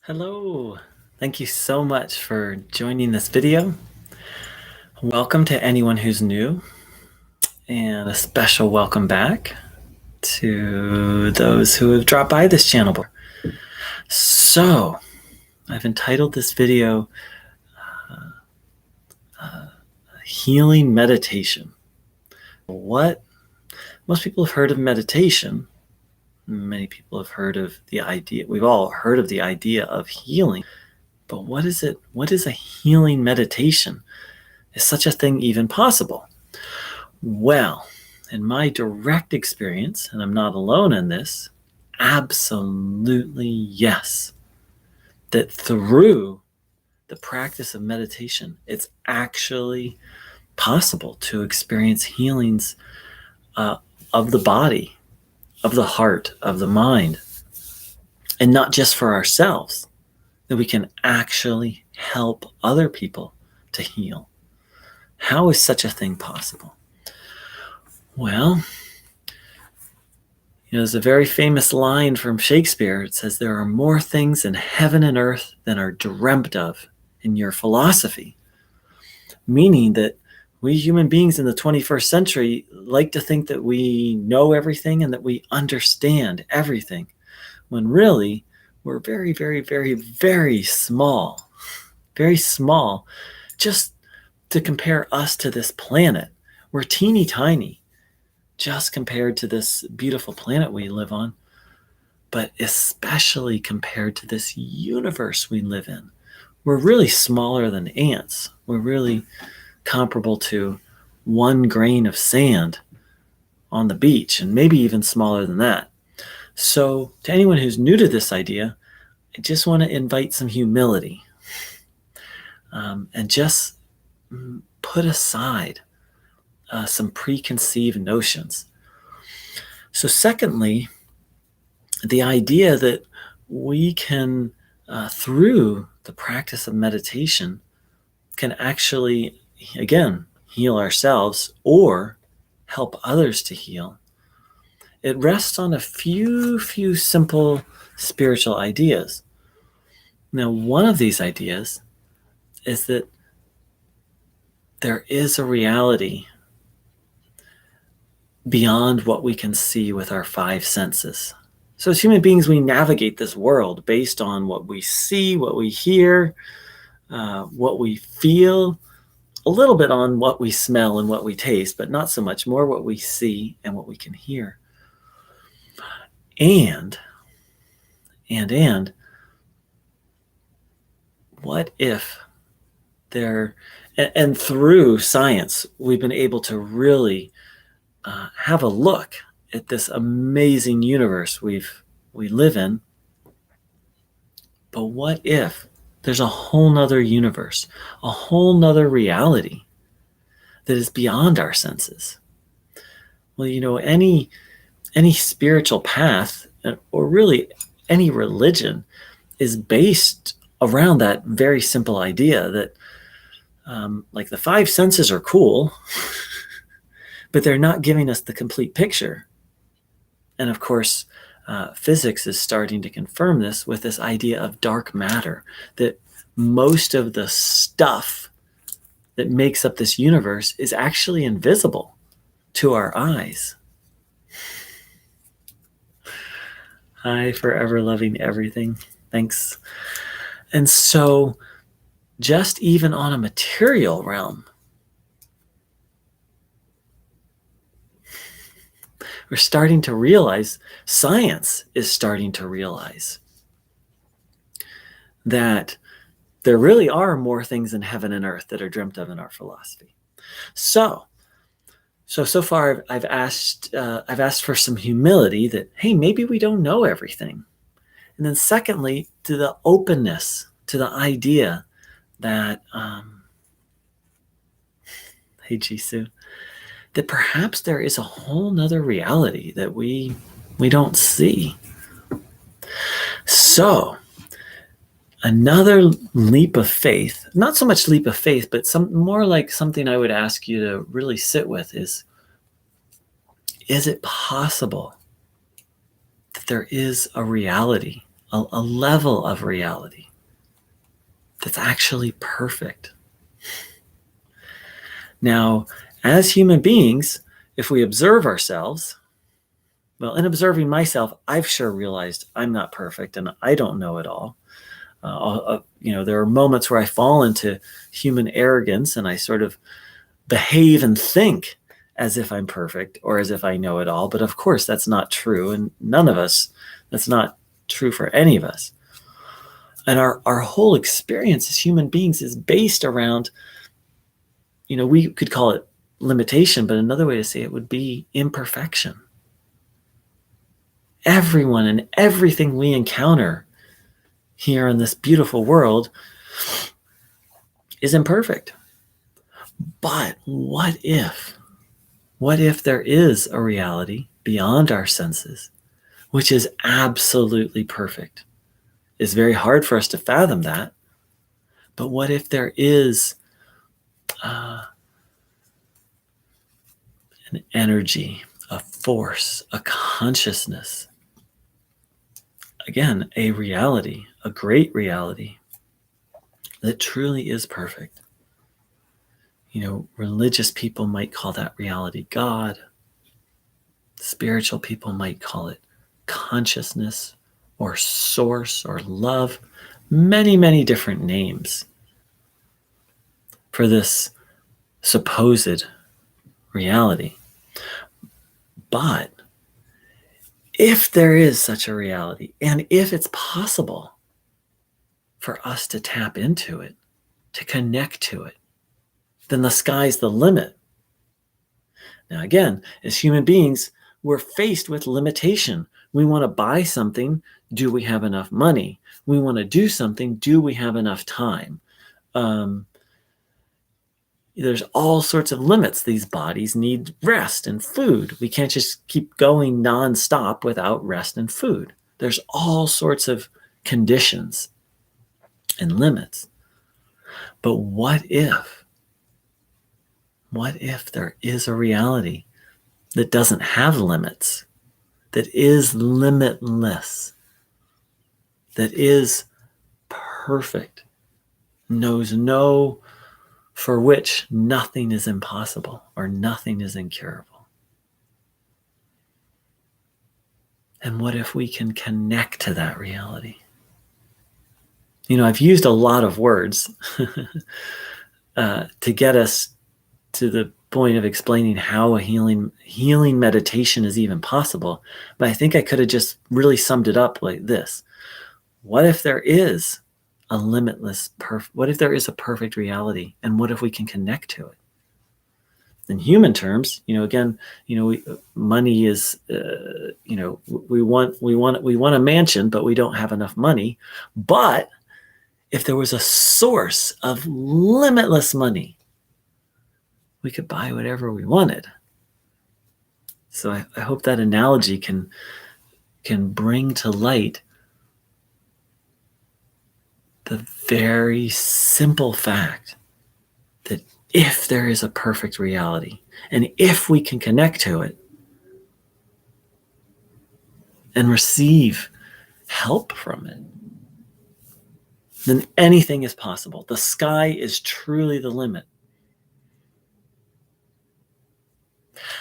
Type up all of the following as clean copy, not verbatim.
Hello. Thank you so much for joining this video. Welcome to anyone who's new, and a special welcome back to those who have dropped by this channel before. So, I've entitled this video Healing Meditation. What? Most people have heard of meditation. Many people have heard of the idea. We've all heard of the idea of healing. But what is it? What is a healing meditation? Is such a thing even possible? Well, in my direct experience, and I'm not alone in this, absolutely yes. That through the practice of meditation, it's actually possible to experience healings of the body, of the heart, of the mind, and not just for ourselves, that we can actually help other people to heal. How is such a thing possible? Well, there's a very famous line from Shakespeare. It says, "There are more things in heaven and earth than are dreamt of in your philosophy." Meaning that we human beings in the 21st century like to think that we know everything and that we understand everything, when really we're very, very, very, very small. Very small. Just to compare us to this planet, we're teeny tiny, just compared to this beautiful planet we live on, but especially compared to this universe we live in. We're really smaller than ants. We're really comparable to one grain of sand on the beach, and maybe even smaller than that. So to anyone who's new to this idea, I just want to invite some humility, and just put aside some preconceived notions. So secondly, the idea that we can, through the practice of meditation, can actually, again, heal ourselves or help others to heal. It rests on a few simple spiritual ideas. Now, one of these ideas is that there is a reality beyond what we can see with our five senses. So as human beings, we navigate this world based on what we see, what we hear, what we feel, a little bit on what we smell and what we taste, but not so much, more what we see and what we can hear. And what if there, and through science, we've been able to really have a look at this amazing universe we live in. But what if there's a whole nother universe, a whole nother reality that is beyond our senses? Well, any spiritual path, or really any religion, is based around that very simple idea that like the five senses are cool, but they're not giving us the complete picture. And of course, physics is starting to confirm this with this idea of dark matter, that most of the stuff that makes up this universe is actually invisible to our eyes. Hi, forever loving everything. Thanks. And so, just even on a material realm, we're starting to realize, science is starting to realize, that there really are more things in heaven and earth that are dreamt of in our philosophy. So far I've asked for some humility that, hey, maybe we don't know everything. And then secondly, to the openness, to the idea that, hey Jisoo, that perhaps there is a whole nother reality that we don't see. So another leap of faith, not so much leap of faith, but more like something I would ask you to really sit with is it possible that there is a reality a level of reality that's actually perfect. Now, as human beings, if we observe ourselves, well, in observing myself, I've sure realized I'm not perfect and I don't know it all. There are moments where I fall into human arrogance and I sort of behave and think as if I'm perfect or as if I know it all. But of course, that's not true. And that's not true for any of us. And our whole experience as human beings is based around, we could call it limitation, but another way to say it would be imperfection. Everyone and everything we encounter here in this beautiful world is imperfect. But what if there is a reality beyond our senses, which is absolutely perfect? It's very hard for us to fathom that. But what if there is an energy, a force, a consciousness, again, a reality, a great reality that truly is perfect? Religious people might call that reality God. Spiritual people might call it consciousness or source or love. Many, many different names for this supposed reality. But if there is such a reality, and if it's possible for us to tap into it, to connect to it, then the sky's the limit. Now, again, as human beings, we're faced with limitation. We want to buy something. Do we have enough money? We want to do something. Do we have enough time? There's all sorts of limits. These bodies need rest and food. We can't just keep going nonstop without rest and food. There's all sorts of conditions and limits. But what if there is a reality that doesn't have limits, that is limitless, that is perfect, knows for which nothing is impossible or nothing is incurable? And what if we can connect to that reality? I've used a lot of words to get us to the point of explaining how a healing meditation is even possible. But I think I could have just really summed it up like this. What if there is a limitless, what if there is a perfect reality? And what if we can connect to it? In human terms, money is, we want a mansion, but we don't have enough money. But if there was a source of limitless money, we could buy whatever we wanted. So I hope that analogy can bring to light the very simple fact that if there is a perfect reality, and if we can connect to it and receive help from it, then anything is possible. The sky is truly the limit.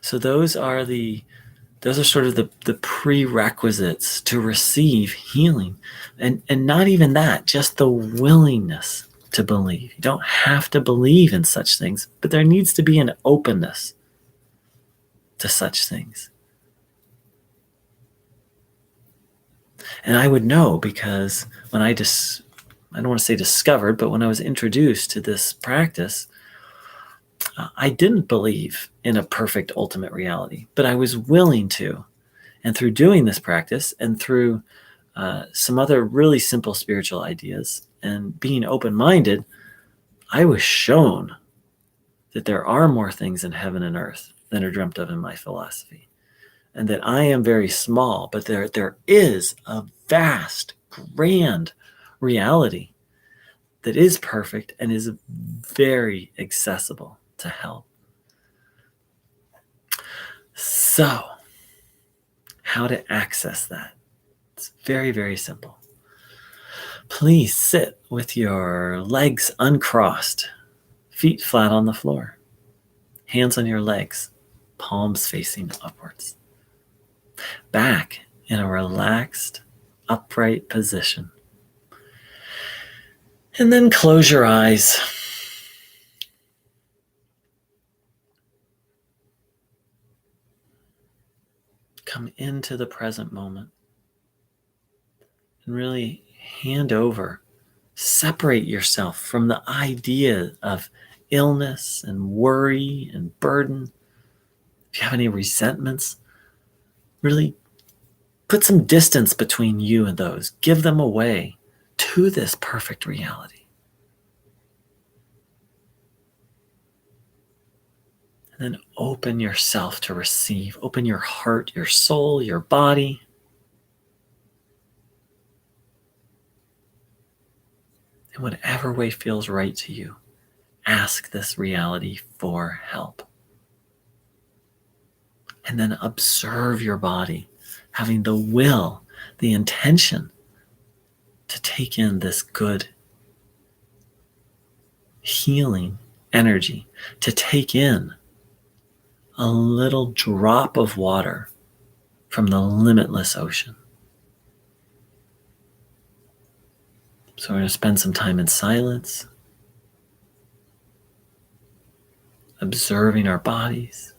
So those are sort of the prerequisites to receive healing. And not even that, just the willingness to believe. You don't have to believe in such things, but there needs to be an openness to such things. And I would know because when I don't want to say discovered, but when I was introduced to this practice, I didn't believe in a perfect ultimate reality, but I was willing to. And through doing this practice and through some other really simple spiritual ideas and being open-minded, I was shown that there are more things in heaven and earth than are dreamt of in my philosophy. And that I am very small, but there is a vast, grand reality that is perfect and is very accessible to help. So, how to access that? It's very, very simple. Please sit with your legs uncrossed, feet flat on the floor, hands on your legs, palms facing upwards. Back in a relaxed, upright position. And then close your eyes. Come into the present moment and really hand over, separate yourself from the idea of illness and worry and burden. If you have any resentments, really put some distance between you and those. Give them away to this perfect reality. And then open yourself to receive. Open your heart, your soul, your body. In whatever way feels right to you, ask this reality for help. And then observe your body, having the will, the intention to take in this good, healing energy, to take in a little drop of water from the limitless ocean. So we're going to spend some time in silence, observing our bodies,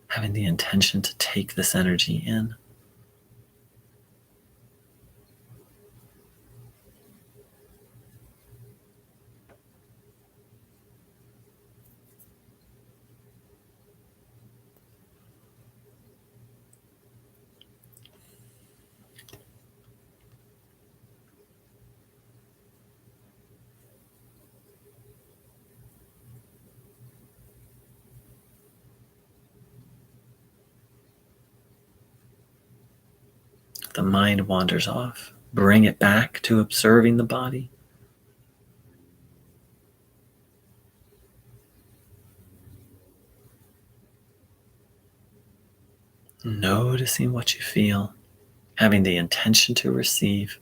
having the intention to take this energy in. The mind wanders off. Bring it back to observing the body. Noticing what you feel, having the intention to receive.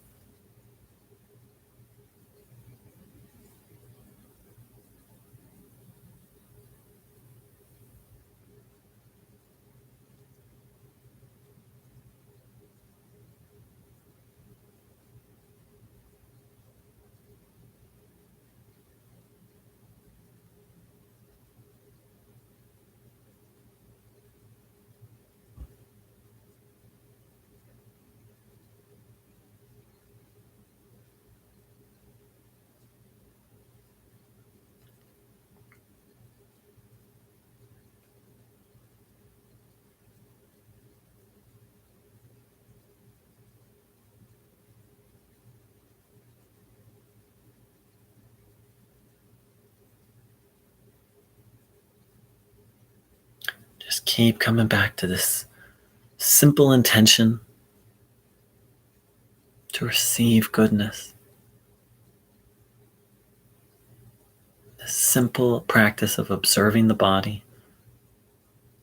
Just keep coming back to this simple intention to receive goodness. This simple practice of observing the body,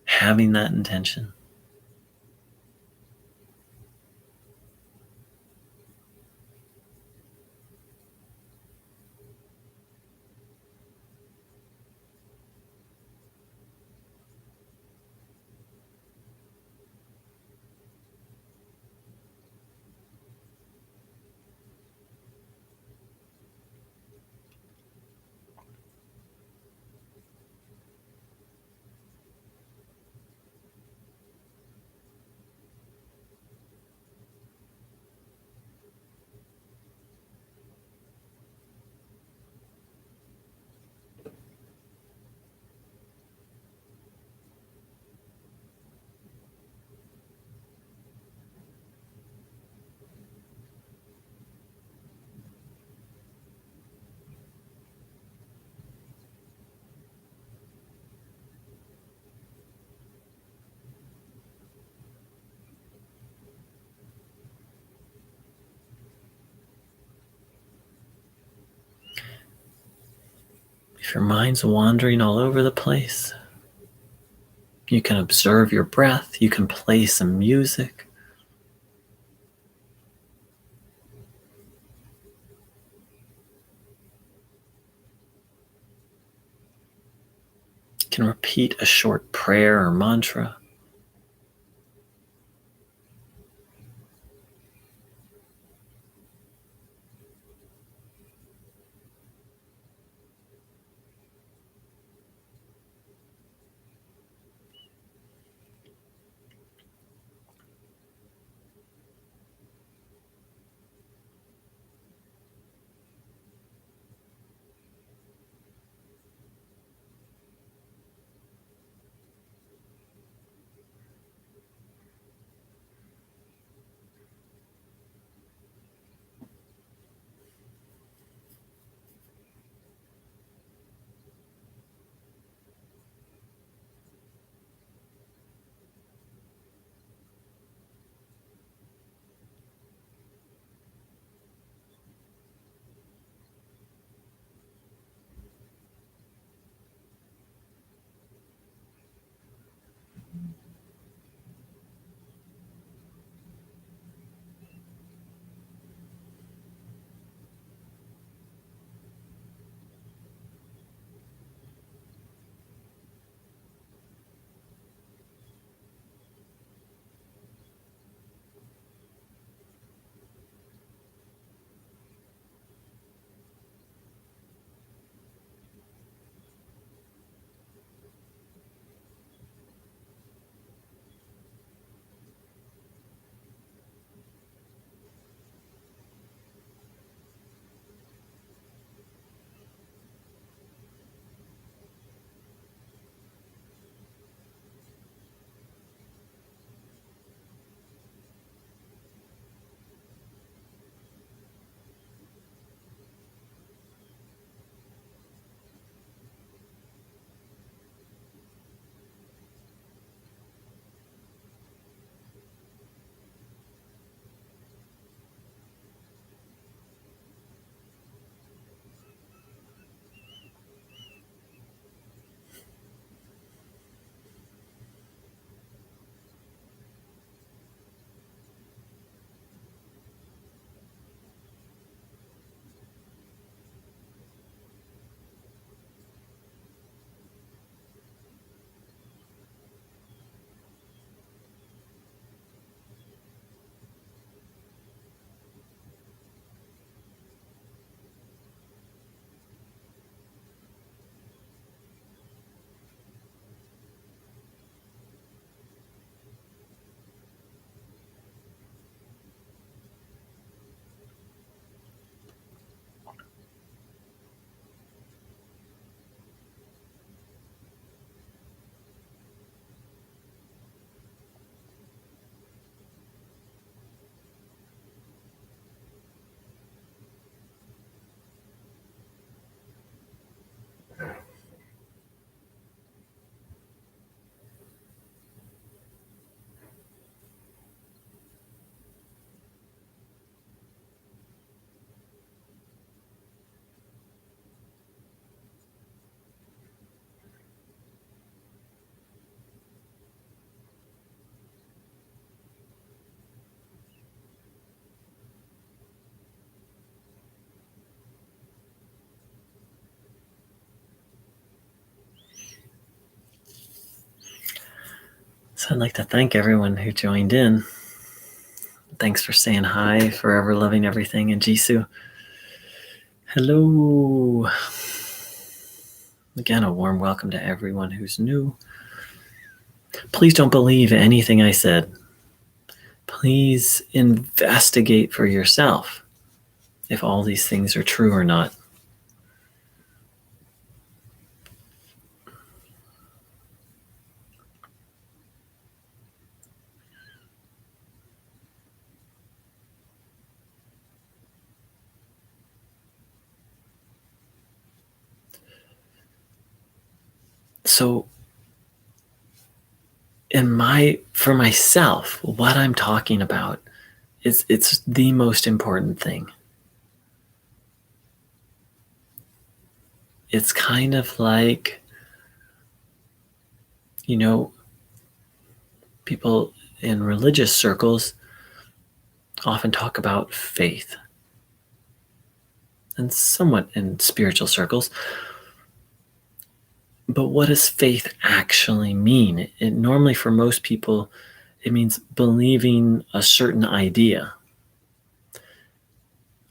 having that intention. If your mind's wandering all over the place, you can observe your breath. You can play some music. can repeat a short prayer or mantra. So I'd like to thank everyone who joined in. Thanks for saying hi, forever loving everything, and Jisoo. Hello. Again, a warm welcome to everyone who's new. Please don't believe anything I said. Please investigate for yourself if all these things are true or not. So, for myself, what I'm talking about it's the most important thing. It's kind of like, people in religious circles often talk about faith, and somewhat in spiritual circles. But what does faith actually mean? It normally, for most people, it means believing a certain idea.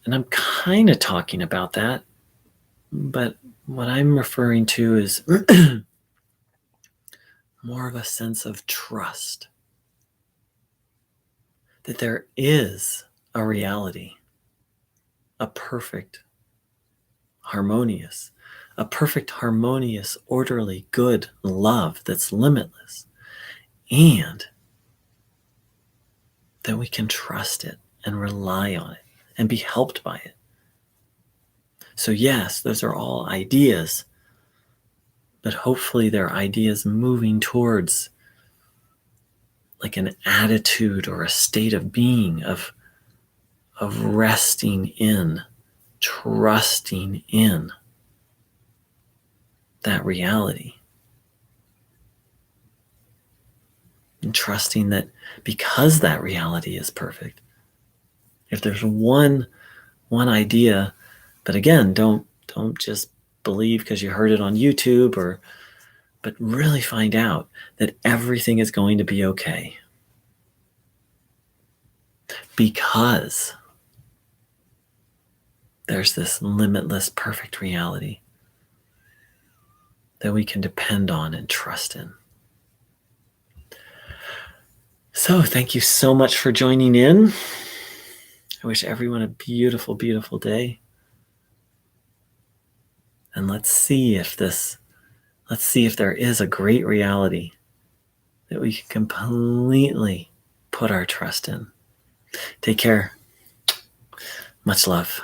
And I'm kind of talking about that, but what I'm referring to is more of a sense of trust that there is a reality, a perfect, harmonious, orderly, good love that's limitless, and that we can trust it and rely on it and be helped by it. So, yes, those are all ideas, but hopefully they're ideas moving towards like an attitude or a state of being of resting in, trusting in that reality. And trusting that because that reality is perfect, if there's one idea, but again, don't just believe because you heard it on YouTube, but really find out that everything is going to be okay. Because there's this limitless, perfect reality that we can depend on and trust in. So thank you so much for joining in. I wish everyone a beautiful, beautiful day. And let's see if there is a great reality that we can completely put our trust in. Take care. Much love.